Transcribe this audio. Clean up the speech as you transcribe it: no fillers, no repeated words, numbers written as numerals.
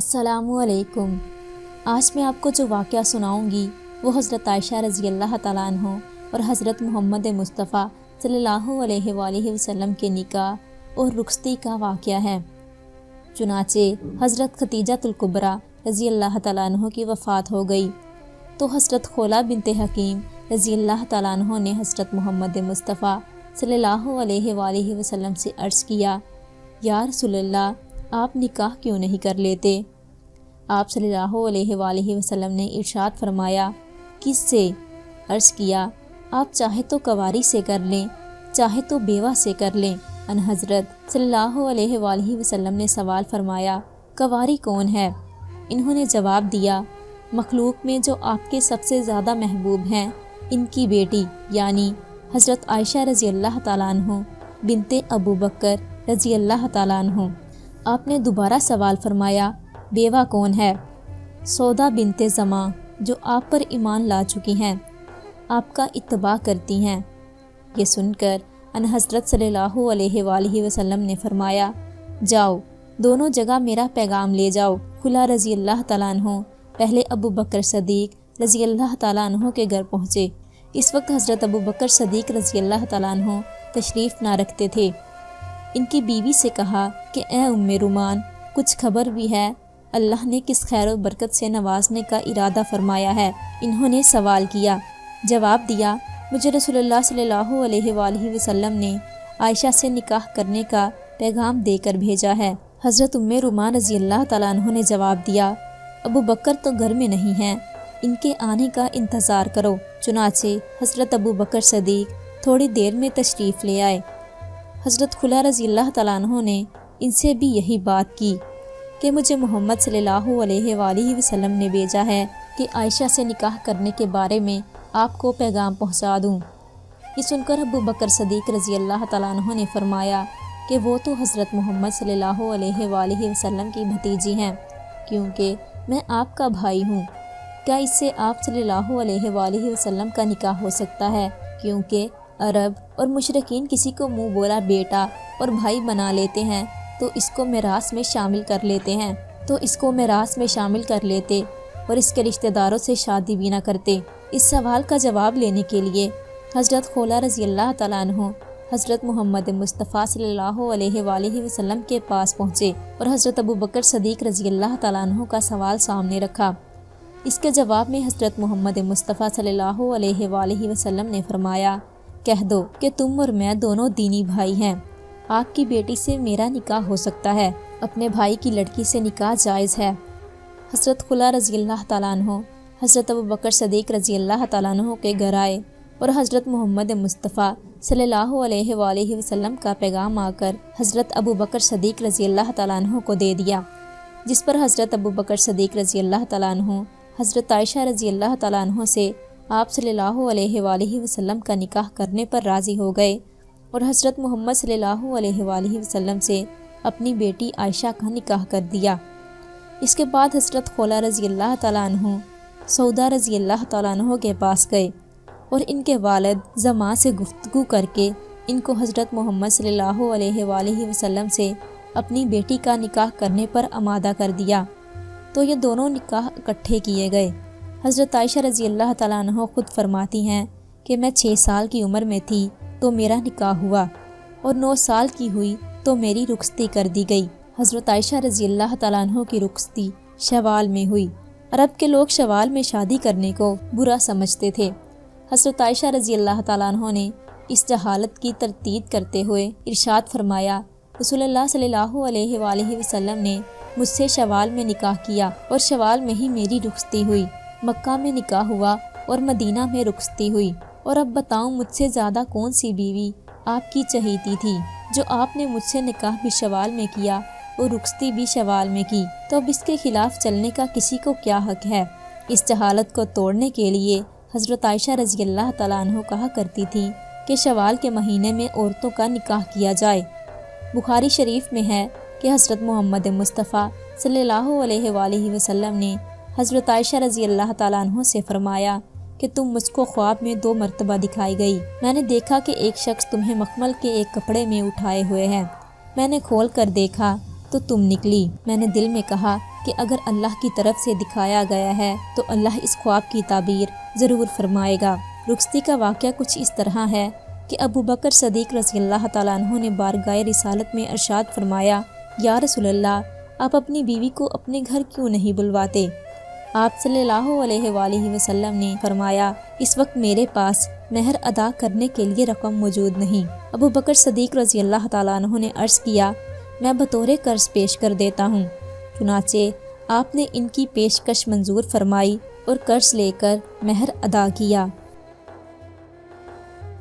السلام علیکم۔ آج میں آپ کو جو واقعہ سناؤں گی وہ حضرت عائشہ رضی اللہ تعالیٰ عنہ اور حضرت محمد مصطفیٰ صلی اللہ علیہ وآلہ وسلم کے نکاح اور رخصتی کا واقعہ ہے۔ چنانچہ حضرت خدیجہ الکبریٰ رضی اللہ تعالیٰ عنہ کی وفات ہو گئی تو حضرت خولہ بنت حکیم رضی اللہ تعالیٰ عنہ نے حضرت محمد مصطفیٰ صلی اللہ علیہ وآلہ وسلم سے عرض کیا، یا رسول اللہ، آپ نکاح کیوں نہیں کر لیتے؟ آپ صلی اللہ علیہ وآلہ وسلم نے ارشاد فرمایا، کس سے؟ عرض کیا، آپ چاہے تو کنواری سے کر لیں، چاہے تو بیوہ سے کر لیں۔ ان حضرت صلی اللہ علیہ وآلہ وسلم نے سوال فرمایا، کنواری کون ہے؟ انہوں نے جواب دیا، مخلوق میں جو آپ کے سب سے زیادہ محبوب ہیں، ان کی بیٹی یعنی حضرت عائشہ رضی اللہ تعالیٰ عنہ بنت ابو بکر رضی اللہ تعالیٰ عنہ۔ آپ نے دوبارہ سوال فرمایا، بیوہ کون ہے؟ سودا بنت زماں، جو آپ پر ایمان لا چکی ہیں، آپ کا اتباع کرتی ہیں۔ یہ سن کر ان حضرت صلی اللہ علیہ وآلہ وسلم نے فرمایا، جاؤ، دونوں جگہ میرا پیغام لے جاؤ۔ خولہ رضی اللہ تعالیٰ عنہ پہلے ابو بکر صدیق رضی اللہ تعالیٰ عنہ کے گھر پہنچے۔ اس وقت حضرت ابو بکر صدیق رضی اللہ تعالیٰ عنہ تشریف نہ رکھتے تھے۔ ان کی بیوی سے کہا کہ اے ام رومان، کچھ خبر بھی ہے؟ اللہ نے کس خیر و برکت سے نوازنے کا ارادہ فرمایا ہے؟ انہوں نے سوال کیا۔ جواب دیا، مجھے رسول اللہ صلی اللہ علیہ وآلہ وسلم نے عائشہ سے نکاح کرنے کا پیغام دے کر بھیجا ہے۔ حضرت ام رومان رضی اللہ تعالیٰ عنہ نے جواب دیا، ابو بکر تو گھر میں نہیں ہیں، ان کے آنے کا انتظار کرو۔ چنانچہ حضرت ابو بکر صدیق تھوڑی دیر میں تشریف لے آئے۔ حضرت خولہ رضی اللہ تعالیٰ عنہ نے ان سے بھی یہی بات کی کہ مجھے محمد صلی اللہ علیہ وآلہ وسلم نے بھیجا ہے کہ عائشہ سے نکاح کرنے کے بارے میں آپ کو پیغام پہنچا دوں۔ یہ سن کر ابو بکر صدیق رضی اللہ تعالیٰ عنہ نے فرمایا کہ وہ تو حضرت محمد صلی اللہ علیہ وآلہ وسلم کی بھتیجی ہیں، کیونکہ میں آپ کا بھائی ہوں۔ کیا اس سے آپ صلی اللہ علیہ وآلہ وسلم کا نکاح ہو سکتا ہے؟ کیونکہ عرب اور مشرکین کسی کو منہ بولا بیٹا اور بھائی بنا لیتے ہیں تو اس کو میراث میں شامل کر لیتے اور اس کے رشتہ داروں سے شادی بھی نہ کرتے۔ اس سوال کا جواب لینے کے لیے حضرت خولہ رضی اللہ تعالیٰ عنہ حضرت محمد مصطفیٰ صلی اللہ علیہ وآلہ وسلم کے پاس پہنچے اور حضرت ابو بکر صدیق رضی اللہ تعالیٰ عنہ کا سوال سامنے رکھا۔ اس کے جواب میں حضرت محمد مصطفیٰ صلی اللہ علیہ وآلہ وسلم نے فرمایا، کہہ دو کہ تم اور میں دونوں دینی بھائی ہیں، آپ کی بیٹی سے میرا نکاح ہو سکتا ہے، اپنے بھائی کی لڑکی سے نکاح جائز ہے۔ حضرت خولہ رضی اللہ تعالیٰ عنہ حضرت ابو بکر صدیق رضی اللہ تعالیٰ عنہ کے گھر آئے اور حضرت محمد مصطفیٰ صلی اللہ علیہ وآلہ وسلم کا پیغام آ کر حضرت ابو بکر صدیق رضی اللہ تعالیٰ عنہ کو دے دیا، جس پر حضرت ابو بکر صدیق رضی اللہ تعالیٰ عنہ حضرت عائشہ رضی اللہ تعالیٰ عنہ سے آپ صلی اللہ علیہ وآلہ وسلم کا نکاح کرنے پر راضی ہو گئے اور حضرت محمد صلی اللہ علیہ وآلہ وسلم سے اپنی بیٹی عائشہ کا نکاح کر دیا۔ اس کے بعد حضرت خولہ رضی اللہ تعالیٰ عنہ سودا رضی اللہ تعالیٰ عنہ کے پاس گئے اور ان کے والد زماں سے گفتگو کر کے ان کو حضرت محمد صلی اللہ علیہ وآلہ وسلم سے اپنی بیٹی کا نکاح کرنے پر آمادہ کر دیا، تو یہ دونوں نکاح اکٹھے کیے گئے۔ حضرت عائشہ رضی اللہ تعالیٰ عنہ خود فرماتی ہیں کہ میں 6 سال کی عمر میں تھی تو میرا نکاح ہوا اور 9 سال کی ہوئی تو میری رخصتی کر دی گئی۔ حضرت عائشہ رضی اللہ تعالیٰ عنہ کی رخصتی شوال میں ہوئی۔ عرب کے لوگ شوال میں شادی کرنے کو برا سمجھتے تھے۔ حضرت عائشہ رضی اللہ تعالیٰ عنہ نے اس جہالت کی تردید کرتے ہوئے ارشاد فرمایا، رسول اللہ صلی اللہ علیہ وآلہ وسلم نے مجھ سے شوال میں نکاح کیا اور شوال میں ہی میری رخصتی ہوئی، مکہ میں نکاح ہوا اور مدینہ میں رخصتی ہوئی، اور اب بتاؤں مجھ سے زیادہ کون سی بیوی آپ کی چہیتی تھی؟ جو آپ نے مجھ سے نکاح بھی شوال میں کیا اور رخصتی بھی شوال میں کی، تو اب اس کے خلاف چلنے کا کسی کو کیا حق ہے؟ اس جہالت کو توڑنے کے لیے حضرت عائشہ رضی اللہ تعالیٰ عنہ کہا کرتی تھی کہ شوال کے مہینے میں عورتوں کا نکاح کیا جائے۔ بخاری شریف میں ہے کہ حضرت محمد مصطفیٰ صلی اللہ علیہ وآلہ وسلم نے حضرت عائشہ رضی اللہ تعالیٰ عنہ سے فرمایا کہ تم مجھ کو خواب میں 2 مرتبہ دکھائی گئی۔ میں نے دیکھا کہ ایک شخص تمہیں مخمل کے ایک کپڑے میں اٹھائے ہوئے ہے۔ میں نے کھول کر دیکھا تو تم نکلی۔ میں نے دل میں کہا کہ اگر اللہ کی طرف سے دکھایا گیا ہے تو اللہ اس خواب کی تعبیر ضرور فرمائے گا۔ رخصتی کا واقعہ کچھ اس طرح ہے کہ ابو بکر صدیق رضی اللہ تعالیٰ عنہ نے بارگاہ رسالت میں ارشاد فرمایا، یا رسول اللہ، آپ اپنی بیوی کو اپنے گھر کیوں نہیں بلواتے؟ آپ صلی اللہ علیہ وآلہ وسلم نے فرمایا، اس وقت میرے پاس مہر ادا کرنے کے لیے رقم موجود نہیں۔ ابو بکر صدیق رضی اللہ تعالیٰ عنہ نے عرض کیا، میں بطور قرض پیش کر دیتا ہوں۔ چنانچہ آپ نے ان کی پیشکش منظور فرمائی اور قرض لے کر مہر ادا کیا۔